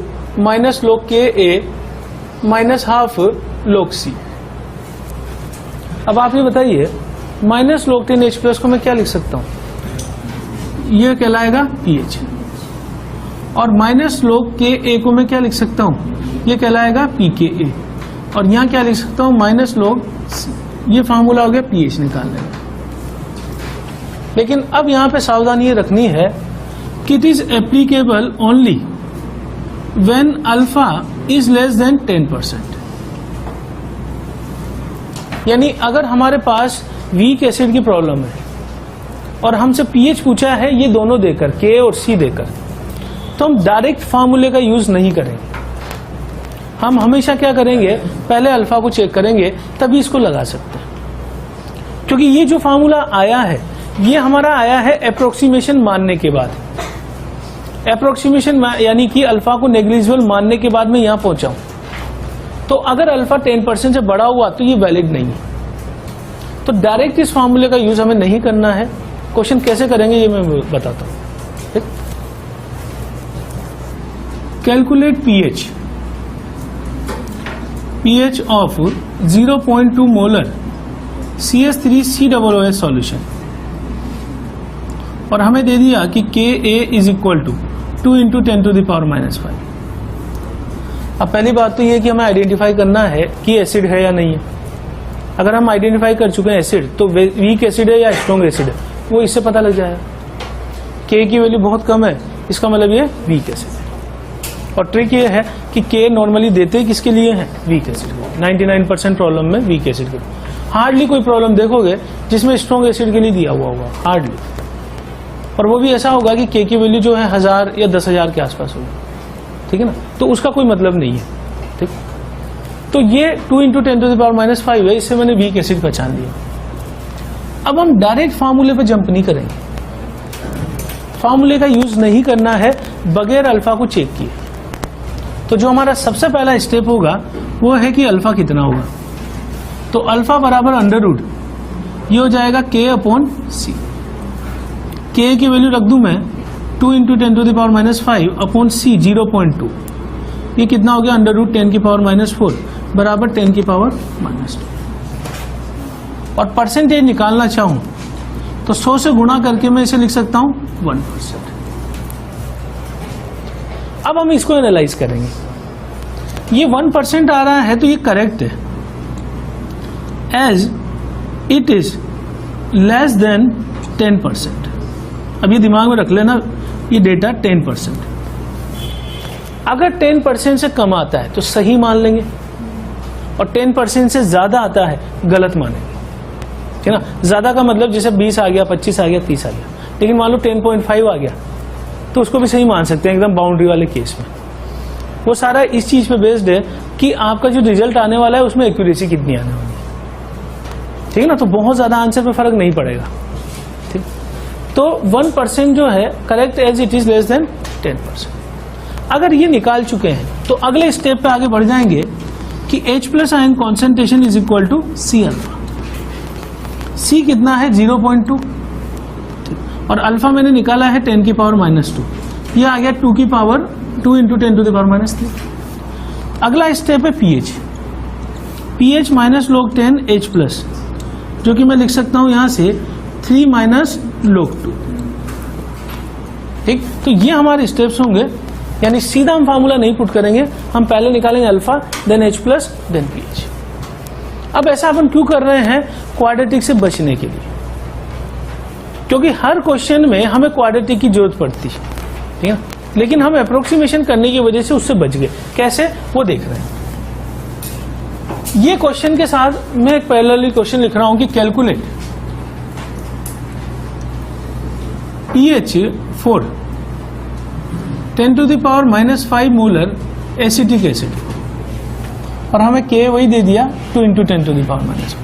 -log KA -½ log C। अब आप ये बताइए, -log10 H प्लस को मैं क्या लिख सकता हूं, ये कहलाएगा pH, और -log KA को मैं क्या लिख सकता हूं, ये कहलाएगा pKa, और यहां क्या लिख सकता हूं, -log C। ये फार्मूला हो गया pH निकालने का। लेकिन अब यहां पे सावधानी ये रखनी है कि it is applicable only when alpha is less than 10%। यानी अगर हमारे पास वीक एसिड की प्रॉब्लम है और हमसे pH पूछा है ये दोनों देकर, K और C देकर, तो हम डायरेक्ट फार्मूले का यूज नहीं करेंगे। हम हमेशा क्या करेंगे, पहले अल्फा को चेक करेंगे तभी इसको लगा सकते हैं, क्योंकि ये जो फार्मूला आया है ये हमारा आया है अप्रोक्सीमेशन मानने के बाद। अप्रोक्सीमेशन यानी कि अल्फा को नेग्लिजिबल मानने के बाद मैं यहां पहुंचा हूं, तो अगर अल्फा 10% से बड़ा हुआ तो ये वैलिड नहीं है। तो डायरेक्ट इस फार्मूले का यूज हमें नहीं करना है। क्वेश्चन कैसे करेंगे ये मैं बताता हूं, ठीक। Calculate pH of 0.2 molar CH3COOH solution, और हमें दे दिया कि Ka इज इक्वल टू 2 × 10⁻⁵। अब पहली बात तो ये कि हमें आइडेंटिफाई करना है कि एसिड है या नहीं है। अगर हम आइडेंटिफाई कर चुके हैं एसिड, तो वीक एसिड है या स्ट्रॉन्ग एसिड है वो इससे पता लग जाएगा। K की वैल्यू बहुत कम है, इसका मतलब ये वीक एसिड है। और ट्रिक ये है कि K नॉर्मली देते किसके लिए है, वीक एसिड को। 99% प्रॉब्लम में वीक एसिड के, हार्डली कोई प्रॉब्लम देखोगे जिसमें स्ट्रॉन्ग एसिड के लिए दिया हुआ होगा, हार्डली। और वो भी ऐसा होगा कि K की वैल्यू जो है 1000 या 10,000 के आसपास होगी, ठीक है ना, तो उसका कोई मतलब नहीं है, ठीक। तो ये 2 × 10⁻⁵ है, इससे मैंने वीक एसिड पहचान लिया। अब हम डायरेक्ट फार्मूले पे जंप नहीं करेंगे, फार्मूले का यूज नहीं करना है बगैर अल्फा को चेक किए। तो जो हमारा सबसे पहला स्टेप होगा वो है कि अल्फा कितना होगा। तो अल्फा बराबर अंडर रूट, ये हो जाएगा k/c। k की वैल्यू रख दूं मैं 2 × 10⁻⁵ अपॉन c 0.2, ये कितना हो गया √10⁻⁴ बराबर 10⁻²। और परसेंटेज निकालना चाहूं तो 100 से गुणा करके मैं इसे लिख सकता हूं 1%। अब हम इसको एनालाइज करेंगे। ये 1% आ रहा है तो ये करेक्ट है, as it is less than 10%। अब ये दिमाग में रख लेना, ये डेटा 10%। अगर 10% से कम आता है तो सही मान लेंगे, और 10% से ज्यादा आता है गलत मानेंगे, है ना। ज्यादा का मतलब जैसे 20 आ गया, 25 आ गया, 30 आ गया, लेकिन मान लो 10.5 आ गया तो उसको भी सही मान सकते हैं एकदम बाउंड्री वाले केस में। वो सारा इस चीज पे बेस्ड है कि आपका जो रिजल्ट आने वाला है उसमें एक्यूरेसी कितनी आने वाली है, ठीक है ना। तो बहुत ज्यादा आंसर पे फर्क नहीं पड़ेगा, ठीक। तो 1% जो है correct as it is less than 10%। अगर ये निकाल चुके हैं तो अगले स्टेप पे आगे बढ़ जाएंगे कि H+ ion concentration is equal to C alpha. C कितना है 0.2, और अल्फा मैंने निकाला है 10⁻², ये आ गया 2 × 10⁻3। अगला स्टेप है pH, pH -log10 H+, जो कि मैं लिख सकता हूं यहां से 3 - log2, ठीक। तो ये हमारे स्टेप्स होंगे, यानी सीधा हम फार्मूला नहीं पुट करेंगे, हम पहले निकालेंगे alpha, then H+, then pH। अब ऐसा अपन क्यों कर रहे हैं? क्वाड्रेटिक से बचने के लिए, क्योंकि हर क्वेश्चन में हमें क्वाड्रेटिक की जरूरत पड़ती है, ठीक है, लेकिन हम अप्रोक्सीमेशन करने की वजह से उससे बच गए। कैसे, वो देख रहे हैं। ये क्वेश्चन के साथ मैं एक पैरेलली क्वेश्चन लिख रहा हूं कि calculate pH 4 10⁻⁵ molar acetic acid, और हमें K वही दे दिया 2 × 10⁻⁻⁵।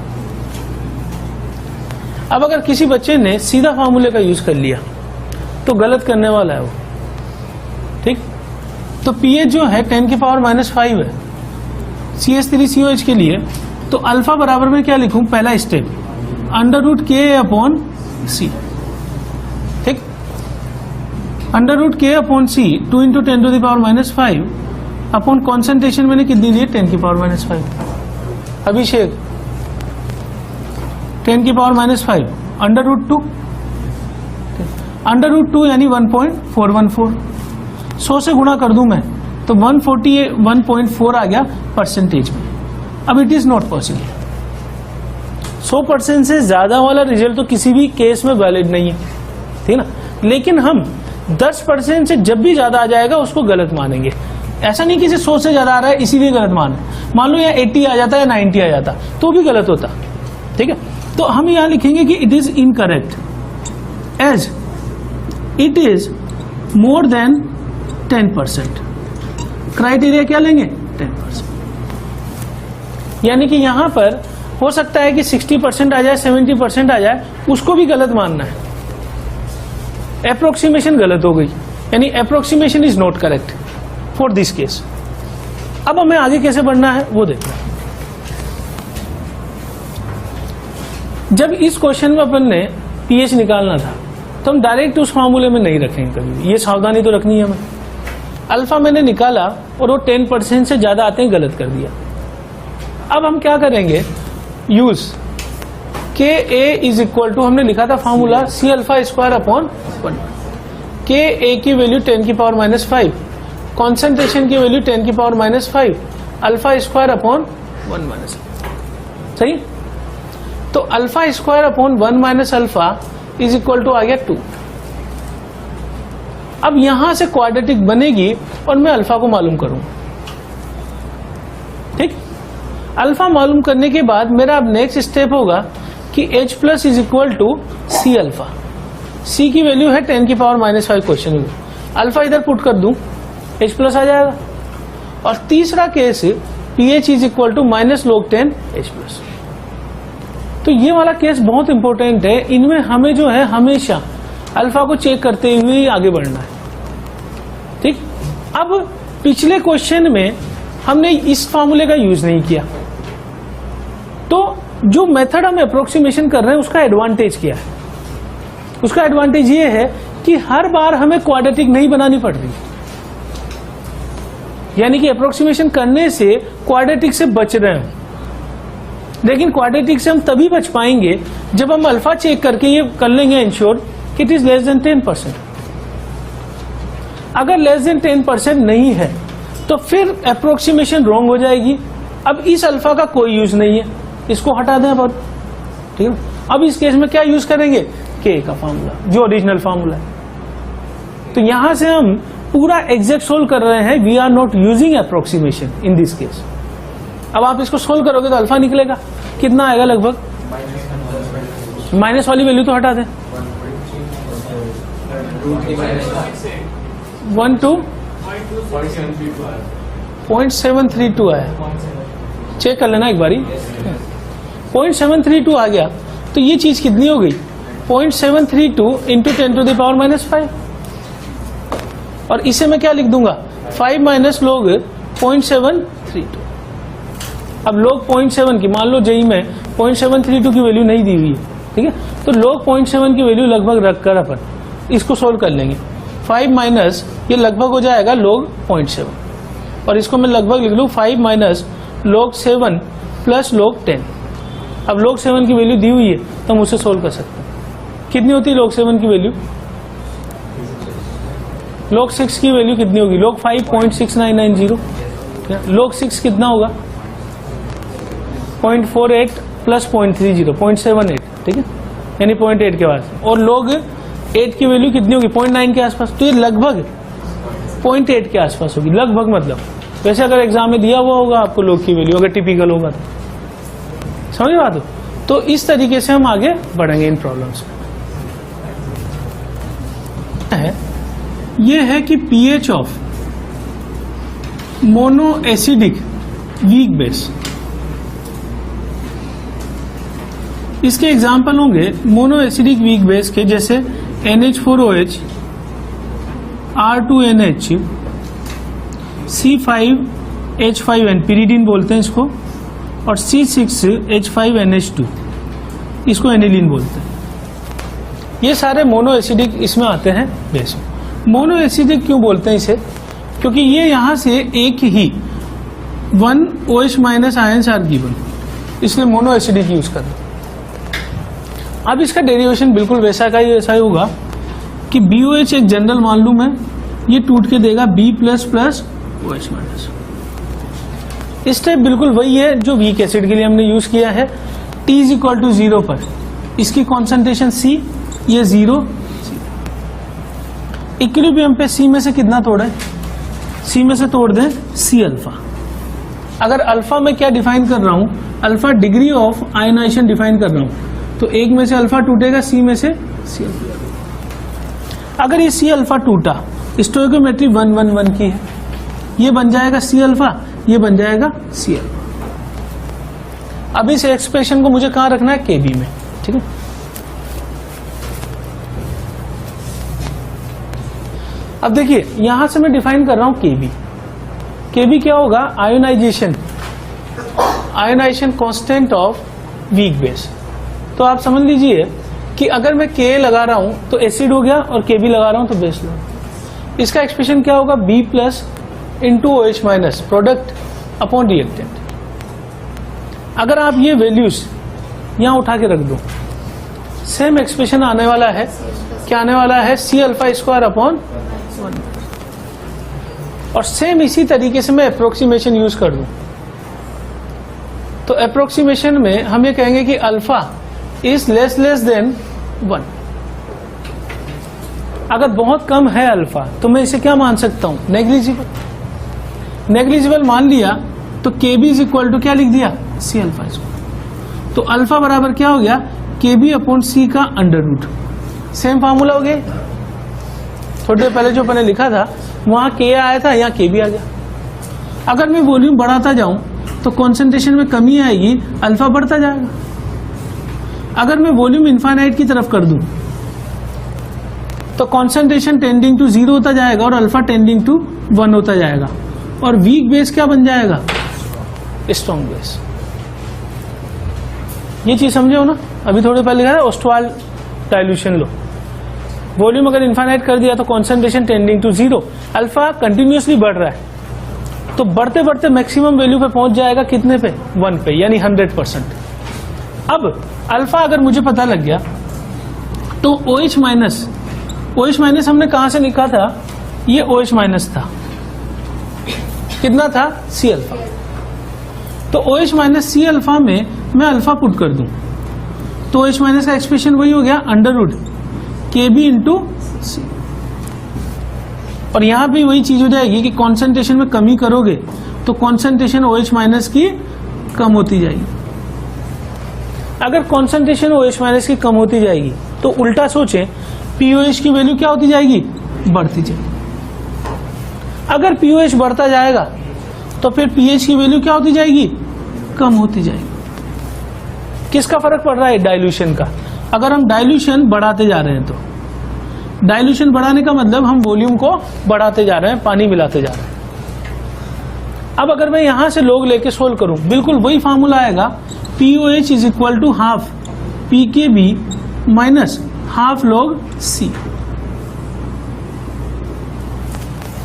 अब अगर किसी बच्चे ने सीधा फार्मूले का यूज कर लिया तो गलत करने वाला है वो, ठीक। तो pH जो है 10⁻⁵ है CH3COH के लिए, तो अल्फा बराबर में क्या लिखूं? पहला स्टेप √Ka/C, ठीक। √Ka/C 2 × 10⁻⁵ अपॉन कॉन्सेंट्रेशन मैंने कितनी दी है 10⁻⁵। अभिषेक 10⁻⁵ √2, √2 यानी 1.414। 100 से गुणा कर दूं मैं तो 141.4 आ गया परसेंटेज में। अब इट इज नॉट पॉसिबल, 100% से ज्यादा वाला रिजल्ट तो किसी भी केस में वैलिड नहीं है, ठीक ना। लेकिन हम 10% से जब भी ज्यादा आ जाएगा उसको गलत मानेंगे। ऐसा नहीं कि 100 से ज्यादा आ रहा है इसीलिए गलत माने। मान लो यहाँ 80 आ जाता है, 90 आ जाता तो भी गलत होता, ठीक है। तो हम यहाँ लिखेंगे कि it is incorrect as it is more than 10%। Criteria क्या लेंगे? 10%। यानी कि यहां पर हो सकता है कि 60% आ जाए, 70% आ जाए, उसको भी गलत मानना है। अप्रोक्सीमेशन गलत हो गई, यानी approximation is not correct for this case. अब हमें आगे कैसे बढ़ना है वो देखना है। जब इस क्वेश्चन में अपन ने pH निकालना था तो हम डायरेक्ट उस फार्मूले में नहीं रखेंगे कभी, ये सावधानी तो रखनी है हमें। अल्फा मैंने निकाला और वो 10% से ज्यादा आते हैं, गलत कर दिया। अब हम क्या करेंगे? Use Ka is equal to, हमने लिखा था फार्मूला C α²/1। Ka की वैल्यू 10⁻⁵, कॉन्सेंट्रेशन की वैल्यू 10⁻⁵, α²/1 सही। तो α²/1 अल्फा इज इक्वल टू आ गया 2। अब यहां से क्वाड्रेटिक बनेगी और मैं अल्फा को मालूम करूं, ठीक। अल्फा मालूम करने के बाद मेरा अब नेक्स्ट स्टेप होगा कि H+ is equal to C alpha. C की वैल्यू है 10⁻⁵ क्वेश्चन में, अल्फा इधर पुट कर दूं H+ आ जाएगा। और तीसरा case pH is equal to minus log 10 H plus. तो ये वाला केस बहुत इंपॉर्टेंट है, इनमें हमें जो है हमेशा अल्फा को चेक करते हुए ही आगे बढ़ना है। ठीक, अब पिछले क्वेश्चन में हमने इस फॉर्मूले का यूज नहीं किया, तो जो मेथड हम अप्रोक्सीमेशन कर रहे हैं उसका एडवांटेज क्या है? उसका एडवांटेज ये है कि हर बार हमें क्वाड्रेटिक नहीं बनानी पड़ रही, यानी कि अप्रोक्सीमेशन करने से क्वाड्रेटिक से बच रहे हैं। लेकिन क्वाड्रेटिक से हम तभी बच पाएंगे जब हम अल्फा चेक करके ये कर लेंगे इंश्योर कि इट इज लेस देन 10%। अगर लेस देन 10% नहीं है तो फिर अप्रोक्सीमेशन रॉन्ग हो जाएगी। अब इस अल्फा का कोई यूज नहीं है, इसको हटा दें अब, ठीक है। अब इस केस में क्या यूज करेंगे? के का फॉर्मूला, जो ओरिजिनल फॉर्मूला है। तो यहां से हम पूरा एग्जैक्ट सोल्व कर रहे हैं, we are not using approximation in this case. अब आप इसको सोल्व करोगे तो अल्फा निकलेगा, कितना आएगा लगभग? माइनस वाली वैल्यू तो हटा दें, 0.732 आया, चेक कर लेना एक बारी। 0.732 आ गया, तो ये चीज कितनी हो गई? 0.732 इंटू 10⁻⁻5। और इसे मैं क्या लिख दूंगा? 5 माइनस log 0.732। अब log 0.7 की, मान लो जेई में 0.732 की वैल्यू नहीं दी हुई है, ठीक है, तो log 0.7 की वैल्यू लगभग रखकर अपन इसको सोल्व कर लेंगे। 5 माइनस ये लगभग हो जाएगा log 0.7, और इसको मैं लगभग लिख लूँ 5 माइनस log 7 प्लस log 10। अब log 7 की वैल्यू दी हुई है तो हम उसे सोल्व कर सकते हैं। कितनी होती है log 7 की वैल्यू? log 6 की वैल्यू कितनी होगी? log 5.6990। log 6 कितना होगा? 0.48 प्लस 0.30, 0.78, ठीक है, यानी 0.8 के बाद। और log 8 की वैल्यू कितनी होगी? 0.9 के आसपास। तो ये लगभग 0.8 के आसपास होगी, लगभग। मतलब वैसे अगर एग्जाम में दिया हुआ होगा आपको log की वैल्यू, अगर टिपिकल होगा तो, समझ बात हो? तो इस तरीके से हम आगे बढ़ेंगे इन प्रॉब्लम्स में। ये है कि pH of mono acidic weak base, इसके एग्जाम्पल होंगे मोनो एसिडिक वीक बेस के, जैसे NH4OH, R2NH, C5H5N, पिरिडीन बोलते हैं इसको, और C6H5NH2, इसको एनिलीन बोलते हैं। ये सारे मोनो एसिडिक इसमें आते हैं बेस में। मोनो एसिडिक क्यों बोलते हैं इसे? क्योंकि ये यहां से एक ही 1 OH minus ions are given, इसलिए मोनो एसिडिक यूज कर रहे हैं। अब इसका डेरिवेशन बिल्कुल वैसा का ही वैसा ही होगा कि BOH एक जनरल मान लूं मैं, ये टूट के देगा B plus plus OH minus. Step बिल्कुल वही है जो वीक एसिड के लिए हमने यूज किया है। T इज इक्वल टू 0 पर इसकी कॉन्सेंट्रेशन C, ये 0। इक्विलिब्रियम पे C में से कितना तोड़े? C में से तोड़ दें C अल्फा। अगर अल्फा में क्या डिफाइन कर रहा हूं? Alpha degree of ionization define कर रहा हूं, तो एक में से अल्फा टूटेगा, C में से C अल्फा। अगर ये C अल्फा टूटा, स्टोइकोमेट्री 1 1 1 की है, ये बन जाएगा C अल्फा, ये बन जाएगा C अल्फा। अब इस एक्सप्रेशन को मुझे कहां रखना है? KB में, ठीक है। अब देखिए यहां से मैं डिफाइन कर रहा हूं KB। KB क्या होगा? Ionization, ionization constant of weak base. तो आप समझ लीजिए कि अगर मैं Ka लगा रहा हूं तो एसिड हो गया, और KB लगा रहा हूं तो बेस लगा। इसका एक्सप्रेशन क्या होगा? B plus into OH minus product upon reactant. अगर आप ये वैल्यूज यहां उठा के रख दो, सेम एक्सप्रेशन आने वाला है। क्या आने वाला है? C alpha square upon 1। और सेम इसी तरीके से मैं अप्रोक्सीमेशन यूज कर दूं, तो अप्रोक्सीमेशन में हम ये कहेंगे कि अल्फा इज लेस देन 1। अगर बहुत कम है अल्फा तो मैं इसे क्या मान सकता हूं? नेग्लिजिबल। नेग्लिजिबल मान लिया तो KB इज इक्वल टू क्या लिख दिया? C alpha square. तो अल्फा बराबर क्या हो गया? KB अपॉन C का अंडर रूट। सेम फार्मूला हो गया। थोड़ी देर पहले जो मैंने लिखा था वहां Ka आया था, यहाँ KB आ गया। अगर मैं वॉल्यूम बढ़ाता जाऊं तो कॉन्सेंट्रेशन में कमी आएगी, अल्फा बढ़ता जाएगा। अगर मैं वॉल्यूम इनफाइनाइट की तरफ कर दूं तो कॉन्सेंट्रेशन टेंडिंग टू 0 होता जाएगा और अल्फा टेंडिंग टू 1 होता जाएगा, और वीक बेस क्या बन जाएगा, स्ट्रॉन्ग बेस। ये चीज समझे हो ना। अभी थोड़े पहले लिखा है ओस्टवाल्ड डाइल्यूशन लो। वॉल्यूम अगर इनफाइनाइट कर दिया तो concentration tending to 0, alpha continuously बढ़ रहा है तो बढ़ते बढ़ते मैक्सिमम वैल्यू पे पहुंच जाएगा, कितने पे, 1 पे, यानी 100%। अब अल्फा अगर मुझे पता लग गया तो OH माइनस हमने कहां से लिखा था, ये OH माइनस था, कितना था, C अल्फा। तो OH माइनस C अल्फा में मैं अल्फा पुट कर दूं तो OH माइनस का एक्सप्रेशन वही हो गया अंडर KB इंटू C। और यहां भी वही चीज हो जाएगी कि कॉन्सेंट्रेशन में कमी करोगे तो कॉन्सेंट्रेशन OH माइनस की कम होती जाएगी। अगर कॉन्सेंट्रेशन OH माइनस की कम होती जाएगी तो उल्टा सोचें, POH की वैल्यू क्या होती जाएगी, बढ़ती जाएगी। अगर POH बढ़ता जाएगा तो फिर pH की वैल्यू क्या होती जाएगी, कम होती जाएगी। किसका फर्क पड़ रहा है, डाइल्यूशन का। अगर हम डाइल्यूशन बढ़ाते जा रहे हैं तो डाइल्यूशन बढ़ाने का मतलब हम वॉल्यूम को बढ़ाते जा रहे हैं, पानी मिलाते जा रहे हैं। अब अगर मैं यहां से लॉग लेके सोल्व करूं, बिल्कुल वही फार्मूला आएगा, POH is equal to half PKB minus half log C।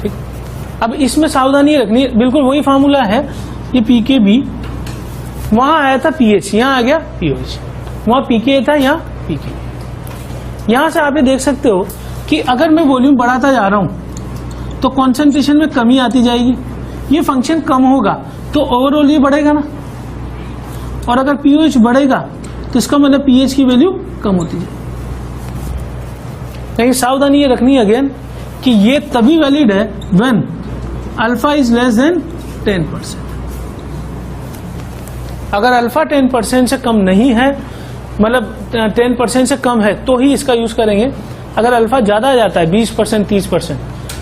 ठीक, अब इसमें सावधानी रखनी, बिल्कुल वही फार्मूला है, ये PKB, वहां आया था pH, यहां आ गया POH, वहां PK था, यहां PK। यहां से आप ये देख सकते हो कि अगर मैं वॉल्यूम बढ़ाता जा रहा हूं तो कॉन्सेंट्रेशन में कमी आती जाएगी, ये फंक्शन कम होगा तो ओवरऑल ये बढ़ेगा ना, और अगर POH बढ़ेगा तो इसका मतलब pH की वैल्यू कम होती जाएगी। लेकिन सावधानी ये रखनी है अगेन कि ये तभी वैलिड है when alpha is less than 10%। अगर अल्फा 10% से कम नहीं है, मतलब 10% से कम है, तो ही इसका यूज करेंगे। अगर अल्फा ज्यादा आ जाता है 20%, 30%,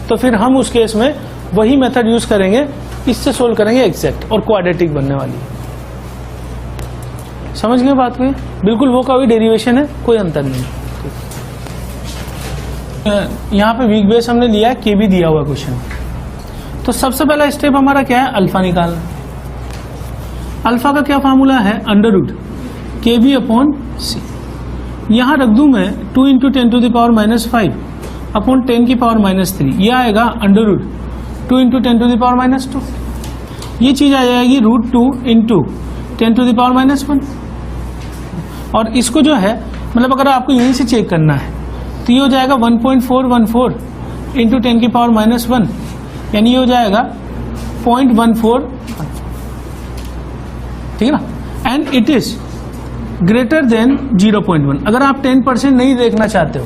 तो फिर हम उस केस में वही मेथड यूज करेंगे, इससे सोल्व करेंगे एग्जैक्ट और क्वाड्रेटिक बनने वाली है। समझ गए बात को, बिल्कुल वो का भी डेरिवेशन है, कोई अंतर नहीं। यहाँ पे वीक बेस हमने लिया है, KB दिया हुआ क्वेश्चन। तो सबसे पहला स्टेप हमारा क्या है, अल्फा निकालना। अल्फा का क्या फार्मूला है, under root KB upon C। यहां रख दूं मैं 2 into 10 to the power minus 5 upon 10 की पावर माइनस 3, यह आएगा under root 2 into 10 to the power minus 2। ये चीज आ जाएगी root 2 into 10 to the power minus 1। और इसको जो है, मतलब अगर आपको यहीं से चेक करना है तो ये हो जाएगा 1.414 इंटू 10 की पावर माइनस 1, यानी ये हो जाएगा 0.14, ठीक है ना। And it is greater than 0.1। अगर आप 10% नहीं देखना चाहते हो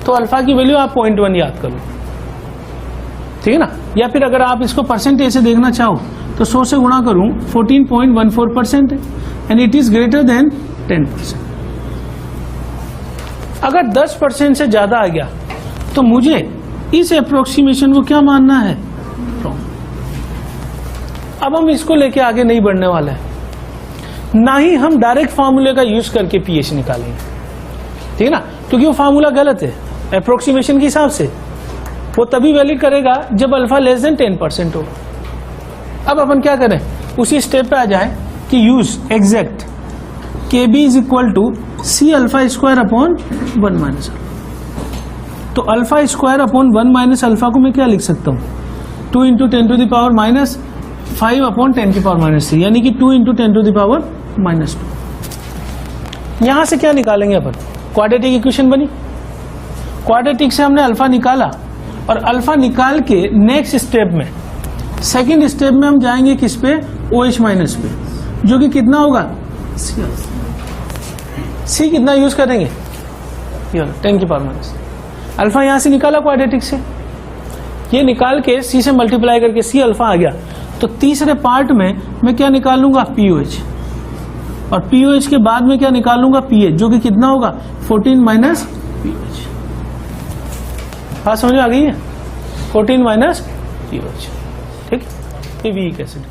तो अल्फा की वैल्यू आप 0.1 याद करो, ठीक है ना। या फिर अगर आप इसको परसेंटेज से देखना चाहो तो 100 से गुणा करूं, 14.14% है, and it is greater than 10%। अगर 10% से ज्यादा आ गया तो मुझे इस अप्रोक्सीमेशन को क्या मानना है, अब हम इसको लेके आगे नहीं बढ़ने वाला है, ना ही हम डायरेक्ट फार्मूले का यूज करके pH निकालेंगे, ठीक है ना, क्योंकि वो फार्मूला गलत है अप्रोक्सीमेशन के हिसाब से। वो तभी वैलिड करेगा जब अल्फा लेस देन 10% हो। अब अपन क्या करें, उसी स्टेप पे आ जाए कि use exact KB is equal to C alpha square upon 1 minus alpha. तो alpha square upon 1 minus alpha को मैं क्या लिख सकता हूं, 2 into 10 to the power minus 5 upon 10 की पावर माइनस 3, यानी कि 2 into 10 to the power minus 2। यहां से क्या निकालेंगे अपन, क्वाड्रेटिक इक्वेशन बनी। क्वाड्रेटिक से हमने अल्फा निकाला, और अल्फा निकाल के नेक्स्ट स्टेप में, सेकंड स्टेप में हम जाएंगे किस पे, OH माइनस पे, जो कि कितना होगा, C कितना यूज करेंगे, 10 की पावर माइनस। अल्फा यहां से निकाला क्वाड्रेटिक से, ये निकाल के C से मल्टीप्लाई करके C अल्फा आ गया। तो तीसरे पार्ट में मैं क्या निकालूंगा, POH, और POH के बाद में क्या निकालूंगा, pH, जो कि कितना होगा, 14 माइनस POH। बात समझ में आ गई है, 14 माइनस POH, ठीक है, ये वीक एसिड।